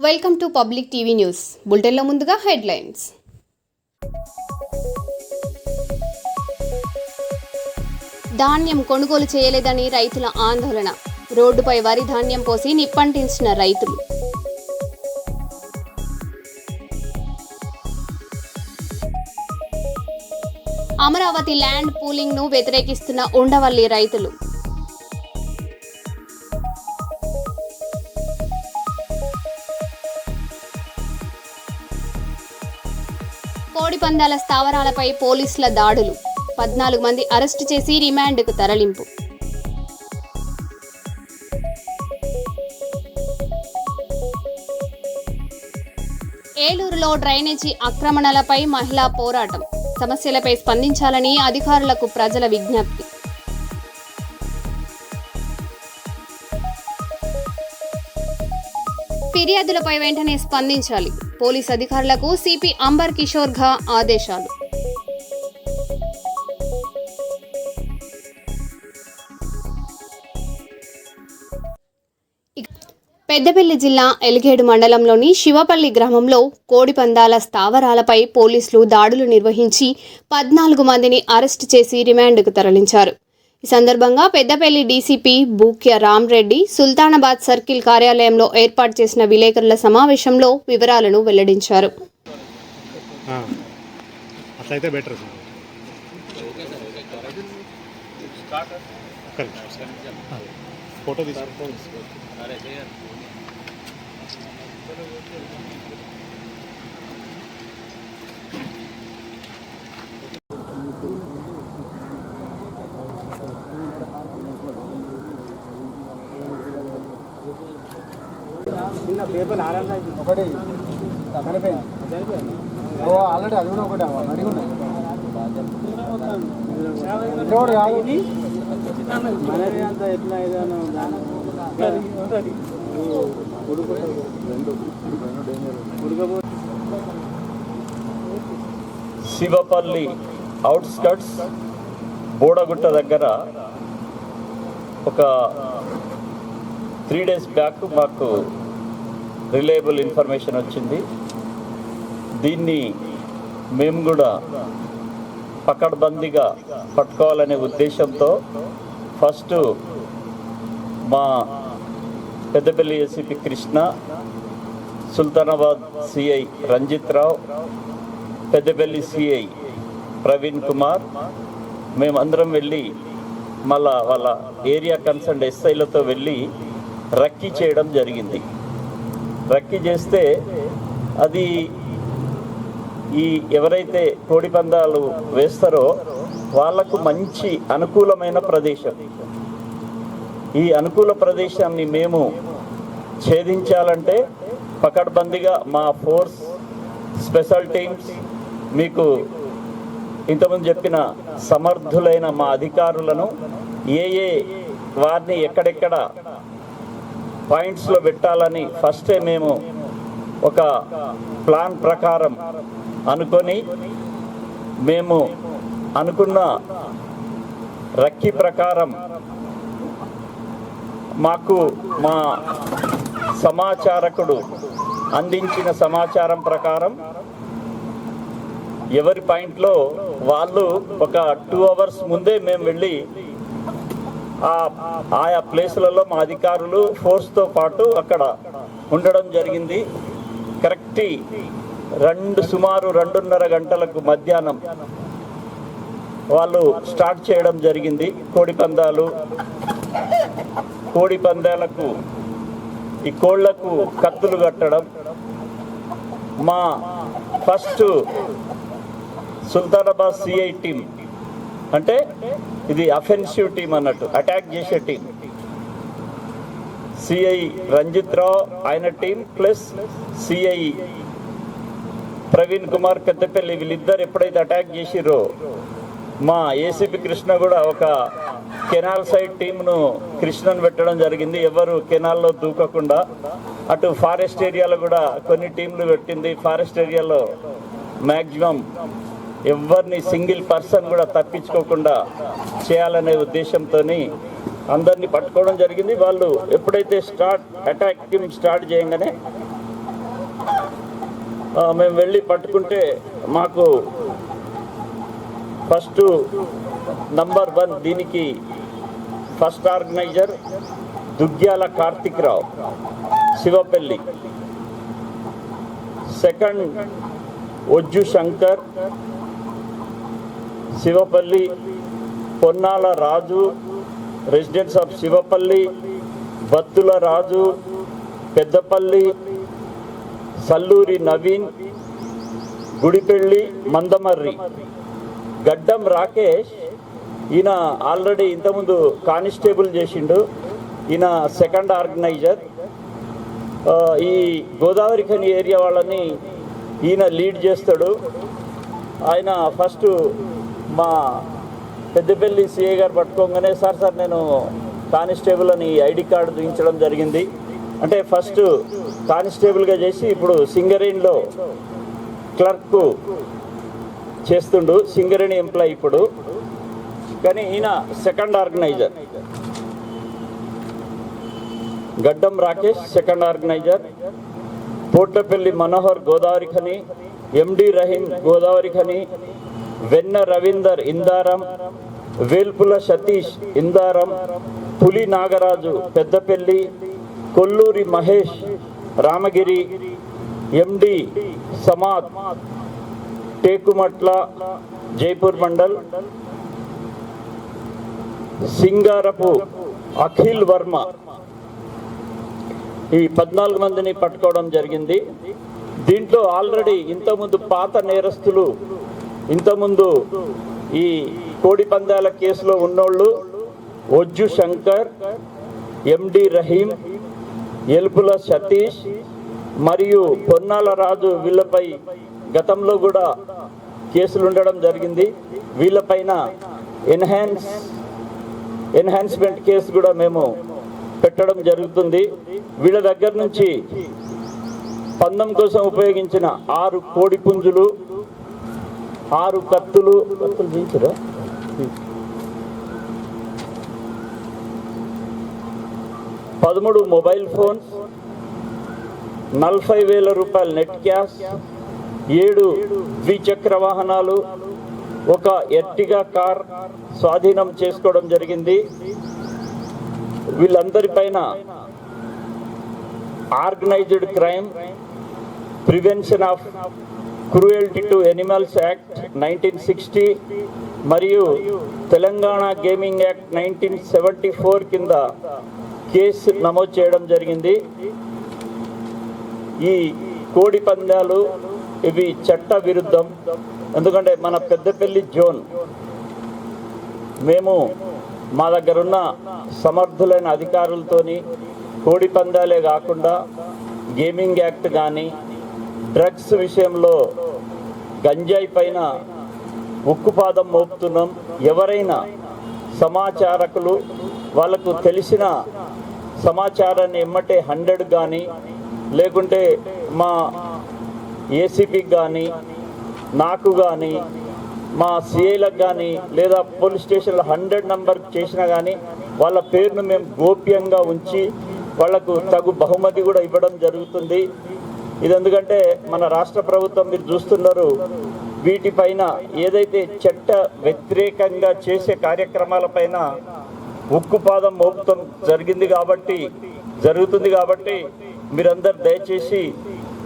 Welcome to public TV news. బులెటిన్లో ముందుగా headlines. ధాన్యం కొనుగోలు చేయలేదని రైతుల ఆందోళన. రోడ్డుపై వరి ధాన్యం పోసి నిప్పంటించిన రైతులు. అమరావతి ల్యాండ్ పూలింగ్ ను వ్యతిరేకిస్తున్న ఉండవల్లి రైతులు. కోడిపందాల స్థావరాలపై పోలీసుల దాడులు. 14 మంది అరెస్టు చేసి రిమాండ్కు తరలింపు. ఏలూరులో డ్రైనేజీ ఆక్రమణలపై మహిళా పోరాటం. సమస్యలపై స్పందించాలని అధికారులకు ప్రజల విజ్ఞప్తి. ఫిర్యాదులపై వెంటనే స్పందించాలి. పోలీస్ అధికారులకు సిపి అంబర్ కిషోర్ ఘా ఆదేశాలు. పెద్దపల్లి జిల్లా ఎలిగేడు మండలంలోని శివపల్లి గ్రామంలో కోడిపందాల స్థావరాలపై పోలీసులు దాడులు నిర్వహించి 14 మందిని అరెస్టు చేసి రిమాండ్కు తరలించారు. ఈ సందర్భంగా పెద్దపల్లి డీసీపీ బూక్య రామ్రెడ్డి సుల్తానాబాద్ సర్కిల్ కార్యాలయంలో ఏర్పాటు చేసిన విలేకరుల సమావేశంలో వివరాలను వెల్లడించారు. పేపర్ ఒకటి ఆల్రెడీ అది కూడా ఒకటి అడిగి ఉన్నాయి మనది అంత ఎట్లా ఏదైనా శివపల్లి అవుట్స్కట్స్ బోడగుట్ట దగ్గర ఒక 3 days బ్యాక్ మాకు రిలయబుల్ ఇన్ఫర్మేషన్ వచ్చింది. దీన్ని మేము కూడా పకడ్బందీగా పట్టుకోవాలనే ఉద్దేశంతో ఫస్ట్ మా పెద్దపల్లి ఏసీపీ కృష్ణ, సుల్తానాబాద్ సిఐ రంజిత్ రావు, పెద్దపల్లి సిఐ ప్రవీణ్ కుమార్ మేమందరం వెళ్ళి మళ్ళా వాళ్ళ ఏరియా కన్సర్న్ ఎస్ఐలతో వెళ్ళి రక్కీ చేయడం జరిగింది. రక్కీ చేస్తే అది ఈ ఎవరైతే కోడిపందాలు వేస్తారో వాళ్లకు మంచి అనుకూలమైన ప్రదేశం. ఈ అనుకూల ప్రదేశాన్ని మేము ఛేదించాలంటే పకడ్బందీగా మా ఫోర్స్, స్పెషల్ టీమ్స్, మీకు ఇంతకుముందు చెప్పిన సమర్థులైన మా అధికారులను ఏ వారిని ఎక్కడెక్కడ పాయింట్స్లో పెట్టాలని ఫస్టే మేము ఒక ప్లాన్ ప్రకారం అనుకొని మేము అనుకున్న రక్కీ ప్రకారం మాకు మా సమాచారకుడు అందించిన సమాచారం ప్రకారం ఎవరి పాయింట్లో వాళ్ళు ఒక 2 hours ముందే మేము వెళ్ళి ఆయా ప్లేసులలో మా అధికారులు ఫోర్స్తో పాటు అక్కడ ఉండడం జరిగింది. కరెక్ట్ సుమారు 2:30 గంటలకు మధ్యాహ్నం వాళ్ళు స్టార్ట్ చేయడం జరిగింది కోడిపందాలకు ఈ కోళ్లకు కత్తులు కట్టడం. మా ఫస్ట్ సుల్తానాబాద్ సిఐ టీం, అంటే ఇది అఫెన్సివ్ టీం అన్నట్టు, అటాక్ చేసే టీం, సిఐ రంజిత్ రావు ఆయన team plus CI Praveen Kumar Peddapalli, వీళ్ళిద్దరు ఎప్పుడైతే అటాక్ చేసిరో మా ఏసీపీ కృష్ణ కూడా ఒక కెనాల్ సైడ్ టీంను కృష్ణను పెట్టడం జరిగింది. ఎవరు కెనాల్లో దూకకుండా. అటు ఫారెస్ట్ ఏరియాలో కూడా కొన్ని టీంలు పెట్టింది. ఫారెస్ట్ ఏరియాలో మ్యాక్సిమం ఎవరిని సింగిల్ పర్సన్ కూడా తప్పించుకోకుండా చేయాలనే ఉద్దేశంతో అందరినీ పట్టుకోవడం జరిగింది. వాళ్ళు ఎప్పుడైతే అటాక్ టీమ్ స్టార్ట్ చేయగానే మేము వెళ్ళి పట్టుకుంటే మాకు ఫస్ట్ నంబర్ 1 దీనికి first organiser Duggyala Karthik Rao Shivapalli, second Ojju Shankar Shivapalli, Ponnala Raju residence of Shivapalli, Battula Raju Peddapalli, Salluri Naveen Gudipelli Mandamarri, Gaddam Rakesh ఈయన ఆల్రెడీ ఇంతకుముందు కానిస్టేబుల్ చేసిండు, ఈయన సెకండ్ ఆర్గనైజర్. ఈ గోదావరి ఖని ఏరియా వాళ్ళని ఈయన లీడ్ చేస్తాడు. ఆయన ఫస్ట్ మా పెద్దపల్లి సిఐ గారు పట్టుకోగానే సార్ నేను కానిస్టేబుల్ అని ఐడి కార్డు చూపించడం జరిగింది. అంటే ఫస్ట్ కానిస్టేబుల్గా చేసి ఇప్పుడు సింగరేణిలో క్లర్క్ చేస్తుండు, సింగరేణి ఎంప్లాయ్ ఇప్పుడు. కానీ ఈయన సెకండ్ ఆర్గనైజర్. గడ్డం రాకేష్ సెకండ్ ఆర్గనైజర్, పోట్లపల్లి మనోహర్ గోదావరి ఖని, ఎండి రహీం గోదావరి ఖని, వెన్న రవీందర్ ఇందారం, వేల్పుల సతీష్ ఇందారం, పులి నాగరాజు పెద్దపల్లి, కొల్లూరి మహేష్ రామగిరి, ఎండి సమాద్ టేకుమట్ల జైపూర్ మండల్, సింగారపు అఖిల్ వర్మ. ఈ 14 మందిని పట్టుకోవడం జరిగింది. దీంట్లో ఆల్రెడీ ఇంతకుముందు పాత నేరస్తులు, ఇంతకుముందు ఈ కోడి పందాల కేసులో ఉన్నోళ్ళు ఒజ్జు శంకర్, ఎండి రహీం, ఎల్పుల సతీష్ మరియు పొన్నాల రాజు, వీళ్ళపై గతంలో కూడా కేసులు ఉండడం జరిగింది. వీళ్ళపైన ఎన్హాన్స్మెంట్ కేసు కూడా మేము పెట్టడం జరుగుతుంది. వీళ్ళ దగ్గర నుంచి పందెం కోసం ఉపయోగించిన 6 కోడి పుంజులు, 6 కత్తులు దించరా, 13 మొబైల్ ఫోన్స్, 40,000 రూపాయలు నెట్ క్యాష్, 7 ద్విచక్ర వాహనాలు, ఒక ఎర్టిగా కార్ స్వాధీనం చేసుకోవడం జరిగింది. వీళ్ళందరిపైన organised crime, prevention of cruelty to animals act 1960 మరియు తెలంగాణ గేమింగ్ యాక్ట్ 1974 కింద కేసు నమోదు చేయడం జరిగింది. ఈ కోడి పందాలు ఇవి చట్ట విరుద్ధం. ఎందుకంటే మన పెద్దపల్లి జోన్ మేము మా దగ్గరున్న సమర్థులైన అధికారులతోని కోడి పందాలే కాకుండా గేమింగ్ యాక్ట్ కానీ, డ్రగ్స్ విషయంలో గంజాయి పైన ఉక్కుపాదం మోపుతున్నాం. ఎవరైనా సమాచారకులు వాళ్ళకు తెలిసిన సమాచారాన్ని ఎమ్మటే 100 కానీ, లేకుంటే మా ఏసీపీకి కానీ, నాకు కానీ, మా సిఐలకు కానీ, లేదా పోలీస్ స్టేషన్లో 100 నంబర్ చేసినా కానీ వాళ్ళ పేరును మేము గోప్యంగా ఉంచి వాళ్లకు తగు బహుమతి కూడా ఇవ్వడం జరుగుతుంది. ఇది ఎందుకంటే మన రాష్ట్ర ప్రభుత్వం మీరు చూస్తున్నారు, వీటిపైన ఏదైతే చట్ట వ్యతిరేకంగా చేసే కార్యక్రమాలపైన ఉక్కుపాదం మోపుతం జరుగుతుంది కాబట్టి మీరందరూ దయచేసి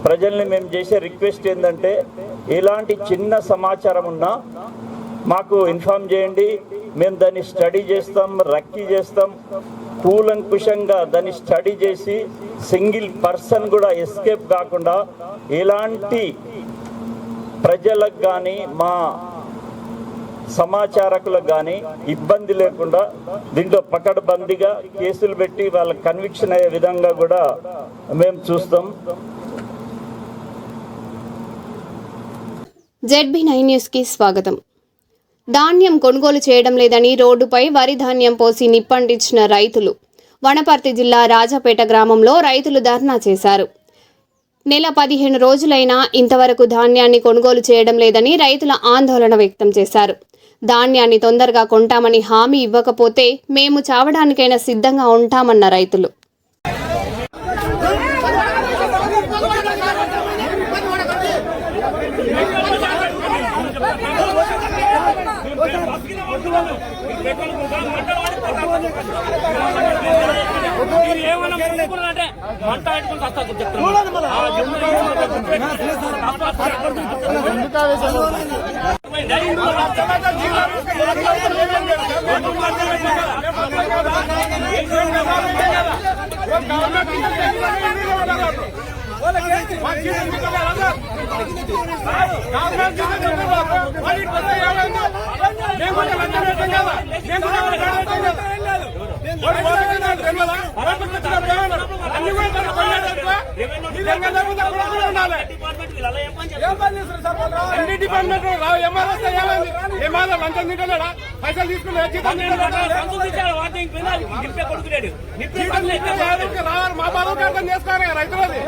ప్రజల్ని మేము చేసే రిక్వెస్ట్ ఏంటంటే, ఎలాంటి చిన్న సమాచారం ఉన్నా మాకు ఇన్ఫార్మ్ చేయండి. మేము దాన్ని స్టడీ చేస్తాం, రక్కీ చేస్తాం, కూలంకుషంగా దాన్ని స్టడీ చేసి సింగిల్ పర్సన్ కూడా ఎస్కేప్ కాకుండా ఎలాంటి ప్రజలకు కానీ మా సమాచారకులకు కానీ ఇబ్బంది లేకుండా దీంట్లో పకడ్బందీగా కేసులు పెట్టి వాళ్ళ కన్విక్షన్ అయ్యే విధంగా కూడా మేము చూస్తాం. ZB9 న్యూస్కి స్వాగతం. ధాన్యం కొనుగోలు చేయడం లేదని రోడ్డుపై వరి ధాన్యం పోసి నిప్పంటించిన రైతులు. వనపర్తి జిల్లా రాజాపేట గ్రామంలో రైతులు ధర్నా చేశారు. నెల 15 రోజులైనా ఇంతవరకు ధాన్యాన్ని కొనుగోలు చేయడం లేదని రైతుల ఆందోళన వ్యక్తం చేశారు. ధాన్యాన్ని తొందరగా కొంటామని హామీ ఇవ్వకపోతే మేము చావడానికైనా సిద్ధంగా ఉంటామన్న రైతులు. ఏమన్నా మంట పెట్టుకుని వస్తా అన్ని డిపార్ట్మెంట్ ఏమాలో లంచం తింటలేడా పైసలు తీసుకుని రావాలి మా బాధకు అర్థం చేసుకోవాలి రైతులది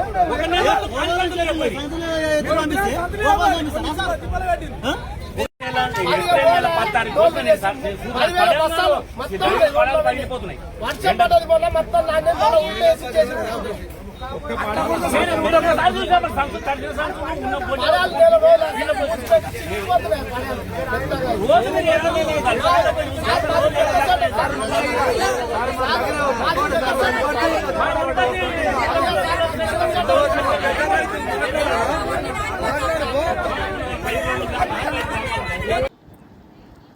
వర్షం పడ్డది మొన్న మొత్తం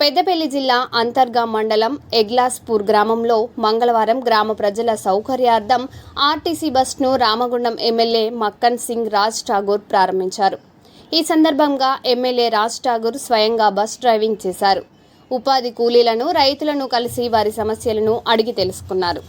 పెద్దపల్లి జిల్లా అంతర్గా మండలం ఎగ్లాస్పూర్ గ్రామంలో మంగళవారం గ్రామ ప్రజల సౌకర్యార్థం ఆర్టీసీ బస్ను రామగుండం ఎమ్మెల్యే మక్కన్ సింగ్ రాజ్ ఠాగూర్ ప్రారంభించారు. ఈ సందర్భంగా ఎమ్మెల్యే రాజ్ ఠాగూర్ స్వయంగా బస్ డ్రైవింగ్ చేశారు. ఉపాధి కూలీలను, రైతులను కలిసి వారి సమస్యలను అడిగి తెలుసుకున్నారు.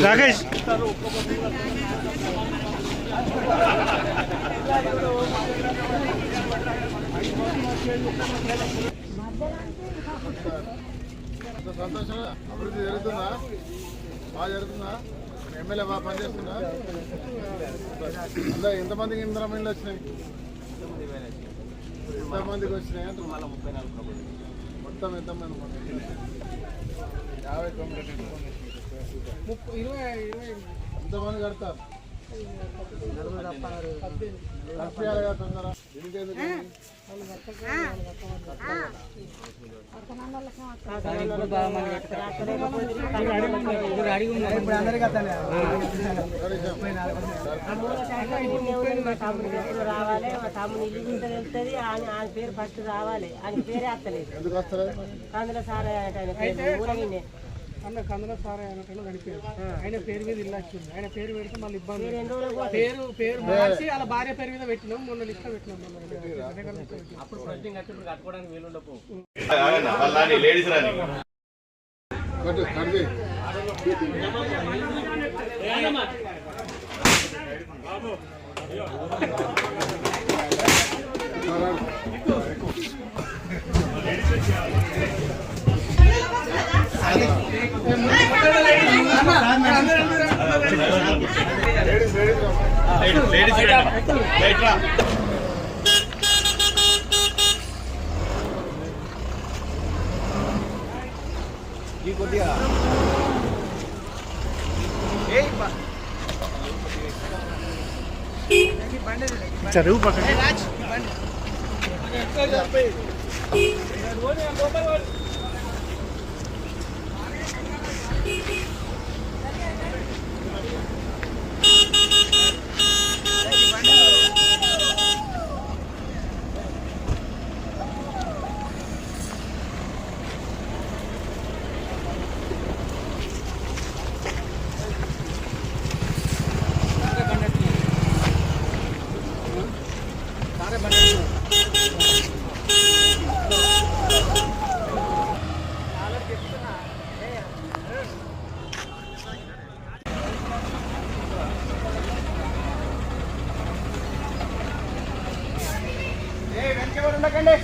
రాకేష్ సంతోషం అభివృద్ధి జరుగుతుందా బాగా జరుగుతుందా ఎమ్మెల్యే బాగా పనిచేస్తుందా అందులో ఎంతమందికి ఇంద్రమైన్లు వచ్చినాయి ఎంతమందికి వచ్చినాయి అంటే మళ్ళీ 34 మొత్తం ఎంతమంది 50 ఎంతమంది కడతారు తొందర ఇంకెందుకు రావాలి మా తమ్ముడు ఇల్లు తెలుస్తుంది ఆయన పేరు ఫస్ట్ రావాలి ఆయన పేరే వస్తలేదు ఎందుకు వస్తారు అందులో సార్ అన్న కందుల సార్ అయినట్టు నడిపారు. ఆయన పేరు మీద ఇల్లు వచ్చింది. ఆయన పేరు పెడితే మళ్ళీ ఇబ్బంది. పేరు మార్చి అలా భార్య పేరు మీద పెట్టినాం. మొన్న లిస్ట్ పెట్టినాం. అప్పుడు కట్టుకోవడానికి వీలుండవు. చదువు పక్కన ఉండకండి.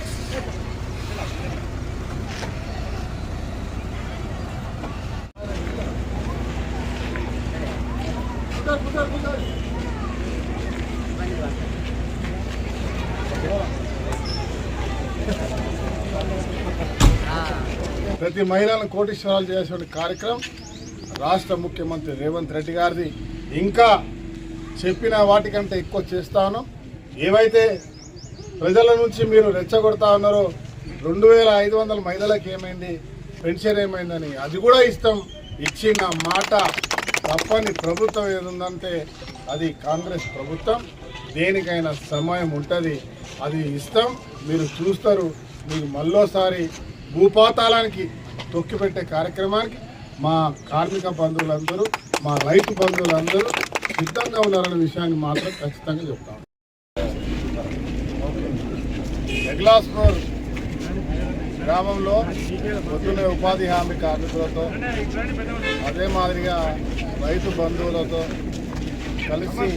ప్రతి మహిళలను కోటీశ్వరాలు చేసే కార్యక్రమం రాష్ట్ర ముఖ్యమంత్రి రేవంత్ రెడ్డి గారిది. ఇంకా చెప్పిన వాటికంటే ఎక్కువ చేస్తాను. ఏవైతే ప్రజల నుంచి మీరు రెచ్చగొడతా ఉన్నారో 2500 మహిళలకు ఏమైంది, పెన్షన్ ఏమైందని అది కూడా ఇస్తాం. ఇచ్చిన మాట తప్పని ప్రభుత్వం ఏదుందంటే అది కాంగ్రెస్ ప్రభుత్వం. దేనికైనా సమయం ఉంటుంది, అది ఇస్తాం. మీరు చూస్తారు. మీరు మళ్ళోసారి భూపాతాళానికి తొక్కిపెట్టే కార్యక్రమానికి మా కార్మిక బంధువులందరూ, మా రైతు బంధువులందరూ సిద్ధంగా ఉన్నారనే విషయాన్ని మాత్రం ఖచ్చితంగా చెప్తాం. ఎగ్లాస్పూర్ గ్రామంలో పొద్దున్నే ఉపాధి హామీ కార్మికులతో అదే మాదిరిగా రైతు బంధువులతో కలిసి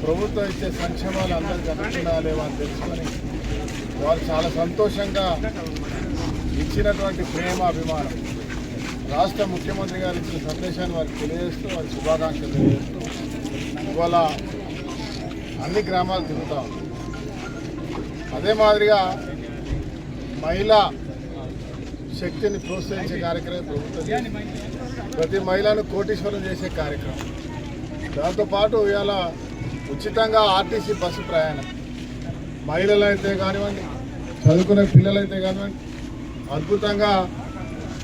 ప్రభుత్వం ఇచ్చే సంక్షేమాలు అందరికీ అందుతున్నా లేవో అని తెలుసుకొని వారు చాలా సంతోషంగా ఇచ్చినటువంటి ప్రేమ అభిమానం రాష్ట్ర ముఖ్యమంత్రి గారు ఇచ్చిన సందేశాన్ని వారికి తెలియజేస్తూ వారి శుభాకాంక్షలు తెలియజేస్తూ ఇవాళ అన్ని గ్రామాలు తిరుగుతాం. అదే మాదిరిగా మహిళా శక్తిని ప్రోత్సహించే కార్యక్రమం ప్రభుత్వం ప్రతి మహిళను కోటీశ్వరం చేసే కార్యక్రమం. దాంతోపాటు ఇవాళ ఉచితంగా ఆర్టీసీ బస్సు ప్రయాణం మహిళలైతే కానివ్వండి, చదువుకునే పిల్లలైతే కానివ్వండి, అద్భుతంగా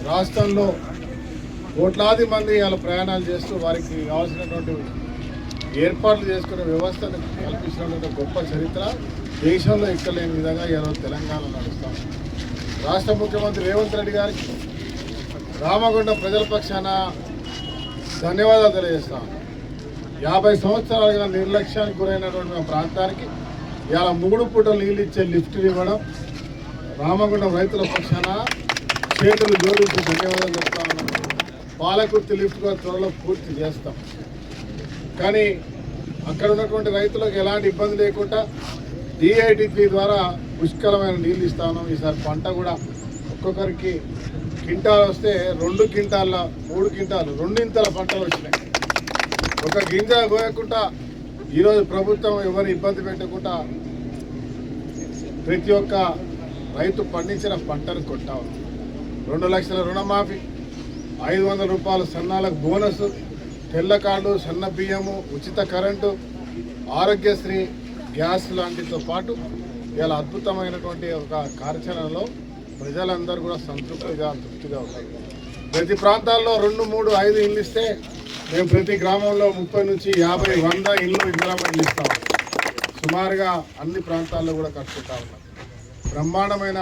రాష్ట్రంలో కోట్లాది మంది ఇలా ప్రయాణాలు చేస్తూ వారికి కావాల్సినటువంటి ఏర్పాట్లు చేసుకునే వ్యవస్థను కల్పించినటువంటి గొప్ప చరిత్ర దేశంలో ఇక్కడ లేని విధంగా ఈరోజు తెలంగాణ నడుస్తాం. రాష్ట్ర ముఖ్యమంత్రి రేవంత్ రెడ్డి గారికి రామగుండం ప్రజల పక్షాన ధన్యవాదాలు తెలియజేస్తాం. 50 సంవత్సరాలుగా నిర్లక్ష్యానికి గురైనటువంటి మా ప్రాంతానికి ఇలా 3 పూటలు నీళ్ళు ఇచ్చే లిఫ్ట్లు ఇవ్వడం రామగుండం రైతుల పక్షాన చేతులు జోడించి ధన్యవాదాలు చెప్తా ఉన్నాం. పాలకుర్తి లిఫ్ట్ కూడా త్వరలో పూర్తి చేస్తాం. కానీ అక్కడ ఉన్నటువంటి రైతులకు ఎలాంటి ఇబ్బంది లేకుండా DITP ద్వారా పుష్కలమైన నీళ్ళు ఇస్తా ఉన్నాం. ఈసారి పంట కూడా ఒక్కొక్కరికి క్వింటాల్ వస్తే 2 క్వింటాల 3 క్వింటాలు 2 ఇంతల పంటలు వచ్చినాయి. ఒక గింజ కోయకుండా ఈరోజు ప్రభుత్వం ఎవరు ఇబ్బంది పెట్టకుండా ప్రతి ఒక్క రైతు పండించిన పంటను కొట్టాలి. 2 లక్షల రుణమాఫీ, 500 రూపాయలు సన్నాలకు బోనస్, తెల్ల కార్డు, సన్న బియ్యము, ఉచిత కరెంటు, ఆరోగ్యశ్రీ, గ్యాస్ లాంటితో పాటు ఇలా అద్భుతమైనటువంటి ఒక కార్యాచరణలో ప్రజలందరూ కూడా తృప్తిగా ఉన్నారు. ప్రతి ప్రాంతాల్లో 2, 3, 5 ఇళ్ళు ఇస్తే మేము ప్రతి గ్రామంలో 30 నుంచి 50, 100 ఇళ్ళు ఇందిరామణులు ఇస్తాం. సుమారుగా అన్ని ప్రాంతాల్లో కూడా కట్టుకుంటా ఉన్నాం. బ్రహ్మాండమైన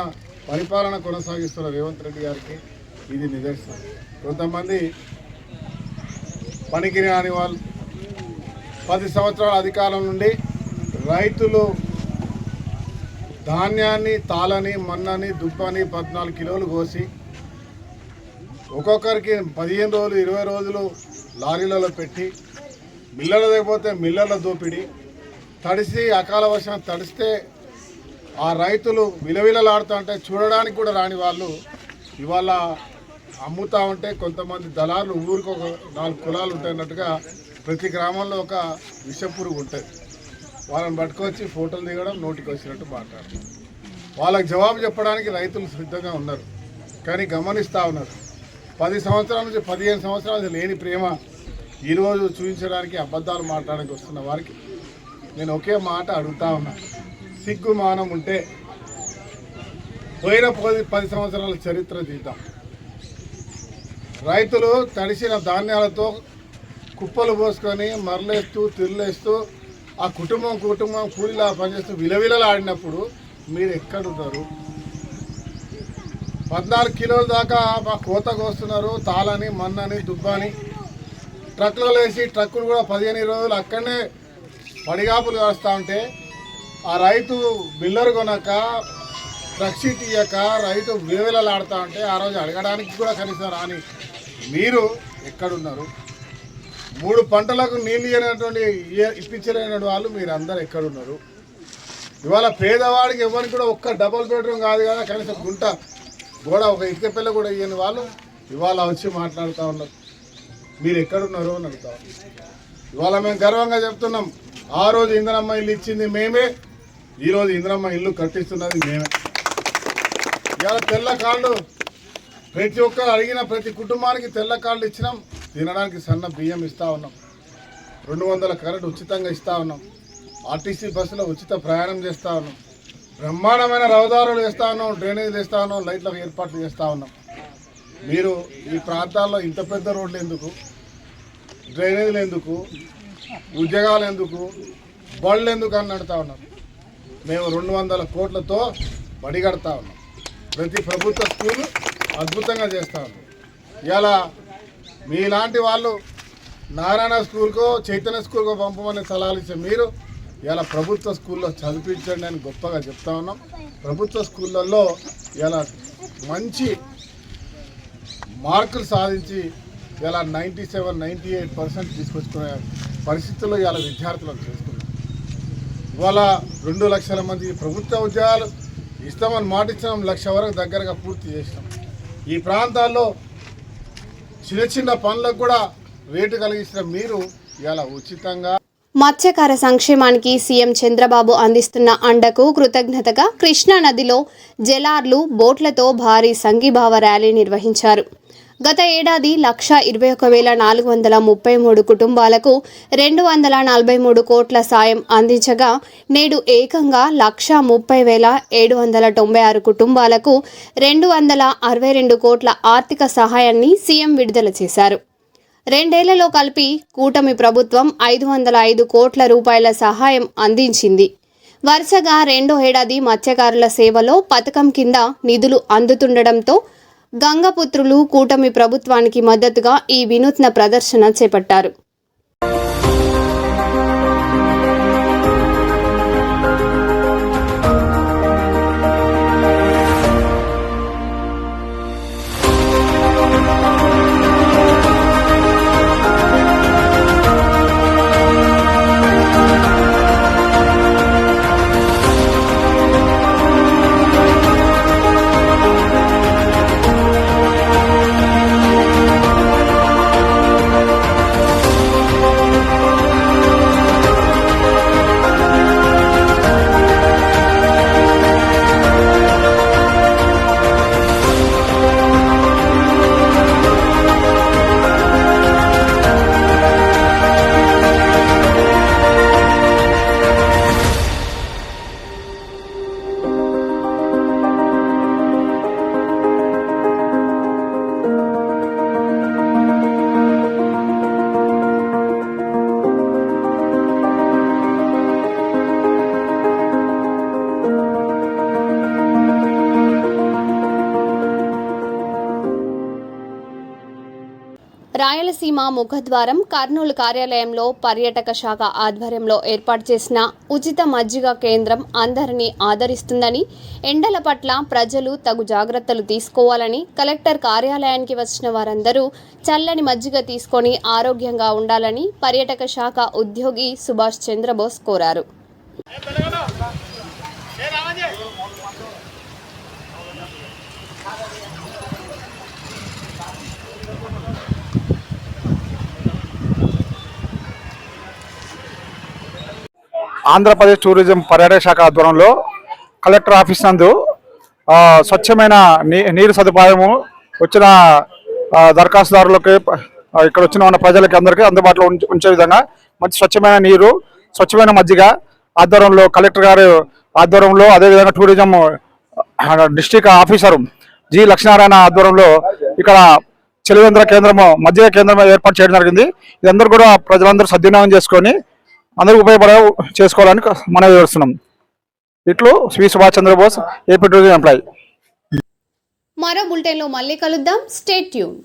పరిపాలన కొనసాగిస్తున్న రేవంత్ రెడ్డి గారికి ఇది నిదర్శనం. కొంతమంది పనికి రాని వాళ్ళు 10 సంవత్సరాల అధికారం నుండి రైతులు ధాన్యాన్ని, తాళని, మన్నని, దుబ్బని 14 కిలోలు కోసి ఒక్కొక్కరికి 15 రోజులు 20 రోజులు లారీలలో పెట్టి మిల్లర్ల లేకపోతే మిల్లర్ల దోపిడీ, తడిసి అకాల వర్షం తడిస్తే ఆ రైతులు విలవిలలాడుతూ ఉంటే చూడడానికి కూడా రాని వాళ్ళు ఇవాళ అమ్ముతూ ఉంటే కొంతమంది దళారులు ఊరికి ఒక 4 కులాలు ఉంటాయన్నట్టుగా ప్రతి గ్రామంలో ఒక విషపురుగు ఉంటుంది. వాళ్ళని పట్టుకొచ్చి ఫోటోలు దిగడం, నోటికి వచ్చినట్టు మాట్లాడడం. వాళ్ళకి జవాబు చెప్పడానికి రైతులు సిద్ధంగా ఉన్నారు. కానీ గమనిస్తూ ఉన్నారు 10 సంవత్సరాల నుంచి 15 సంవత్సరాలు లేని ప్రేమ ఈరోజు చూపించడానికి అబద్ధాలు మాట్లాడడానికి వస్తున్న వారికి నేను ఒకే మాట అడుగుతా ఉన్నా. సిగ్గు మానం ఉంటే పోయిన 10 సంవత్సరాల చరిత్ర తీద్దాం. రైతులు తడిసిన ధాన్యాలతో కుప్పలు పోసుకొని మరలేస్తూ తిరలేస్తూ ఆ కుటుంబం కూలీలా పనిచేస్తూ విలవిలలాడినప్పుడు మీరు ఎక్కడున్నారు? 14 కిలోల దాకా మా కోతకు వస్తున్నారు. తాళని, మన్నని, దుబ్బని ట్రక్కులలో వేసి ట్రక్కులు కూడా 15 రోజులు అక్కడనే పడిగాపులు కాస్తూ ఉంటే ఆ రైతు బిల్లరు కొనక, ట్రక్ షీట్ ఇయ్యక రైతు విలవిలలాడుతూ ఉంటే ఆ రోజు అడగడానికి కూడా కనీసం రాని మీరు ఎక్కడున్నారు? 3 పంటలకు నీళ్ళు ఇవ్వనటువంటి ఇప్పించలేని వాళ్ళు మీరు అందరు ఎక్కడున్నారు? ఇవాళ పేదవాడికి ఎవరికి కూడా ఒక్క డబుల్ బెడ్రూమ్ కాదు కదా, కనీసం గుంట గోడ ఒక ఇటుక పిల్ల కూడా ఇవ్వని వాళ్ళు ఇవాళ వచ్చి మాట్లాడుతూ ఉన్నారు. మీరు ఎక్కడున్నారు అని అడుగుతా. ఇవాళ మేము గర్వంగా చెప్తున్నాం, ఆ రోజు ఇందిరమ్మ ఇల్లు ఇచ్చింది మేమే, ఈరోజు ఇందిరమ్మ ఇల్లు కట్టిస్తున్నది మేమే. ఇవాళ తెల్ల కార్డు ప్రతి ఒక్కరు అడిగిన ప్రతి కుటుంబానికి తెల్ల కార్డులు ఇచ్చినాం. తినడానికి సన్న బియ్యం ఇస్తూ ఉన్నాం. 200 కరెంట్ ఉచితంగా ఇస్తూ ఉన్నాం. ఆర్టీసీ బస్సులో ఉచిత ప్రయాణం చేస్తూ ఉన్నాం. బ్రహ్మాండమైన రహదారులు వేస్తూ ఉన్నాం, డ్రైనేజ్ వేస్తూ ఉన్నాం, లైట్లకు ఏర్పాట్లు చేస్తూ ఉన్నాం. మీరు ఈ ప్రాంతాల్లో ఇంత పెద్ద రోడ్లు ఎందుకు, డ్రైనేజీలు ఎందుకు, ఉద్యోగాలు ఎందుకు, బళ్ళు ఎందుకు అని అడుగుతా ఉన్నారు. మేము 200 కోట్లతో బడి కడతా ఉన్నాం. ప్రతి ప్రభుత్వ స్కూల్ అద్భుతంగా చేస్తూ ఉన్నాం. ఇలా మీలాంటి వాళ్ళు నారాయణ స్కూల్కో చైతన్య స్కూల్కో పంపమని సలహాలు ఇచ్చే మీరు ఇలా ప్రభుత్వ స్కూల్లో చదివించండి అని గొప్పగా చెప్తా ఉన్నాం. ప్రభుత్వ స్కూళ్ళల్లో ఇలా మంచి మార్కులు సాధించి ఇలా 97-98% తీసుకొచ్చుకునే పరిస్థితుల్లో ఇలా విద్యార్థులను చేసుకున్నాం. ఇవాళ 2 లక్షల మంది ప్రభుత్వ ఉద్యోగాలు ఇస్తామని మాట ఇచ్చినాం. 1 లక్ష వరకు దగ్గరగా పూర్తి చేసినాం. ఈ ప్రాంతాల్లో చిన్న చిన్న పనులకు కూడా రేటు కలిగించిన మీరు ఇలా ఉచితంగా మత్స్యకార సంక్షేమానికి సీఎం చంద్రబాబు అందిస్తున్న అండకు కృతజ్ఞతగా కృష్ణా నదిలో జలార్లు బోట్లతో భారీ సంఘీభావ ర్యాలీ నిర్వహించారు. గత ఏడాది 121,433 కుటుంబాలకు 243 కోట్ల సాయం అందించగా నేడు ఏకంగా 130,796 కుటుంబాలకు 262 కోట్ల ఆర్థిక సహాయాన్ని సీఎం విడుదల చేశారు. 2 ఏళ్లలో కలిపి కూటమి ప్రభుత్వం 505 కోట్ల రూపాయల సహాయం అందించింది. వరుసగా 2వ ఏడాది మత్స్యకారుల సేవలో పథకం కింద నిధులు అందుతుండటంతో గంగపుత్రులు కూటమి ప్రభుత్వానికి మద్దతుగా ఈ వినూత్న ప్రదర్శన చేపట్టారు. రాయలసీమ ముఖద్వారం కర్నూలు కార్యాలయంలో పర్యాటక శాఖ ఆధ్వర్యంలో ఏర్పాటు చేసిన ఉచిత మజ్జిగ కేంద్రం అందరినీ ఆదరిస్తుందని, ఎండల పట్ల ప్రజలు తగు జాగ్రత్తలు తీసుకోవాలని కలెక్టర్ కార్యాలయానికి వచ్చిన వారందరూ చల్లని మజ్జిగ తీసుకొని ఆరోగ్యంగా ఉండాలని పర్యాటక శాఖ ఉద్యోగి సుభాష్ చంద్రబోస్ కోరారు. ఆంధ్రప్రదేశ్ టూరిజం పర్యాటక శాఖ ఆధ్వర్యంలో కలెక్టర్ ఆఫీస్ నందు స్వచ్ఛమైన నీరు సదుపాయము వచ్చిన దరఖాస్తుదారులకి ఇక్కడ వచ్చిన ప్రజలకి అందరికీ అందుబాటులో ఉంచే విధంగా మంచి స్వచ్ఛమైన నీరు, స్వచ్ఛమైన మజ్జిగ ఆధ్వర్యంలో కలెక్టర్ గారు ఆధ్వర్యంలో, అదేవిధంగా tourism district officer G Lakshminarayana ఆధ్వర్యంలో ఇక్కడ చలివేంద్ర కేంద్రము, మజ్జిగ కేంద్రం ఏర్పాటు చేయడం జరిగింది. ఇదందరూ కూడా ప్రజలందరూ సద్వినియోగం చేసుకొని అందరికి ఉపయోగపడే చేసుకోవాలని మనం చేస్తున్నాం. ఇట్లు Shri Subhash Chandrabose, AP tourism employee. మరో బులెటిన్లో మళ్ళీ కలుద్దాం. Stay tune.